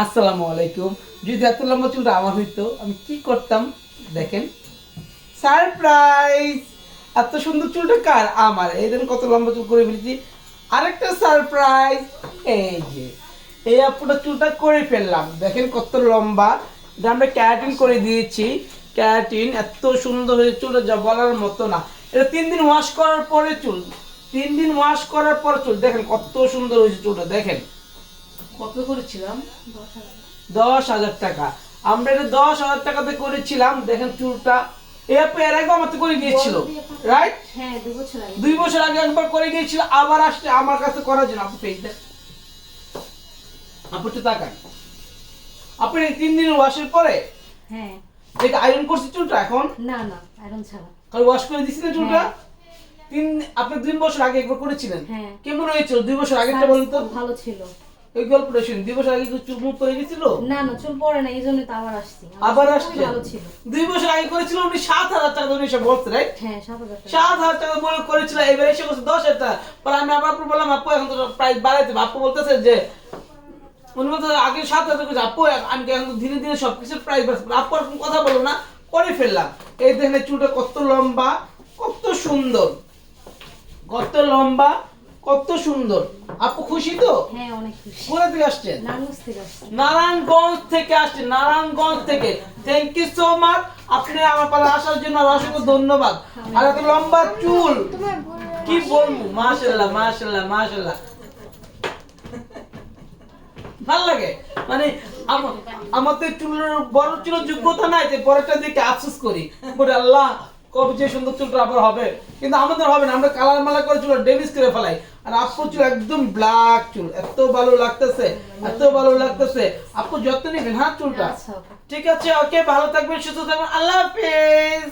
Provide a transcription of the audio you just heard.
আসসালামু আলাইকুম। যদি এত লম্বা চুলটা আমার হইতো আমি কি করতাম দেখেন। সারপ্রাইজ! এত সুন্দর চুলটা কার? আমার। এই দেখেন কত লম্বা চুল করে ফেলেছি। আরেকটা সারপ্রাইজ, এই যে এই আপুটা চুলটা করে ফেললাম, দেখেন কত লম্বা। এটা আমরা ক্যারাটিন করে দিয়েছি। ক্যারাটিন এত সুন্দর হয়েছে চুলটা, যা বলার মতো না। এটা 3 দিন ওয়াশ করার পরে চুল, 3 দিন ওয়াশ করার পর চুল দেখেন কত সুন্দর হয়েছে চুলটা। দেখেন কত করেছিলাম, 10,000 টাকা। আমরা এটা 10,000 টাকাতে করেছিলাম। দেখেন চুলটা এর আগে আমার তো করে গিয়েছিল, রাইট? হ্যাঁ 2 বছর আগে একবার করে গিয়েছিল, আবার আসছে আমার কাছে করার জন্য। আপু পেজ দেন, আপু একটু তাকান। আপনি 3 দিন ওয়াশের পরে হ্যাঁ এটা আয়রন করছি চুলটা এখন, না না আয়রন ছাড়া। কাল ওয়াশ করে দিছিলেন চুলটা। হ্যাঁ। আপনি 2 বছর আগে একবার করেছিলেন। হ্যাঁ। কেমন হয়েছিল 2 বছর আগেরটা বলুন তো? ভালো ছিল। ওই গল্পটা শুনি। 2 বছর আগে কি চুল মুখ পড়ে গেছিল? না না চুল পড়ে না, এইজন্যই তো আবার আসছি। আবার চুল আসছে। ভালো ছিল। 2 বছর আগে করেছিল উনি 7,000 টাকা দিয়ে এসে বলছে, রাইট? হ্যাঁ 7,000 টাকা। 7,000 টাকা বলে করেছিল, এবার এসে বলছে 10,000 টাকা। পরে আমি আবার আপু বললাম আপু এখন তো প্রাইস বাড়াইতে হবে। আপু বলতেছে যে উনি বলতে আগে 7,000 টাকা আপু, আমি এখন তো ধীরে ধীরে সবকিছুর প্রাইস বাড়ছে। আপু এরকম কথা বলো না, করে ফেললাম। এই দেখেন চুলটা কত লম্বা, কত সুন্দর, কত লম্বা, কত সুন্দর। আপু খুশি তো? হ্যাঁ অনেক খুশি। কোথা থেকে আসছেন? নারায়ণগঞ্জ থেকে আসছি। নারায়ণগঞ্জ থেকে আসছেন, নারায়ণগঞ্জ থেকে। Thank you so much. আপনি আমার পাশে আসার জন্য অসংখ্য ধন্যবাদ। আর এত লম্বা চুল কি বলবো, মাশাআল্লাহ মাশাআল্লাহ মাশাআল্লাহ। ভাল লাগে মানে আমাদের চুলের বড় চুলের যোগ্যতা নাই যে পরেরটা দেখে আফসোস করি, বলে আল্লাহ কবে যে সুন্দর চুলটা আবার হবে। কিন্তু আমাদের হবে না, আমরা কালার মালা করে চুল ড্যামেজ করে ফেলাই। আর আপুর চুল একদম ব্ল্যাক চুল, এত ভালো লাগতেছে, এত ভালো লাগতেছে। আপু যত্ন নেবেন হ্যাঁ চুলটা। আচ্ছা। ঠিক আছে, ওকে, ভালো থাকবেন, সুস্থ থাকবেন, আল্লাহ হাফেজ।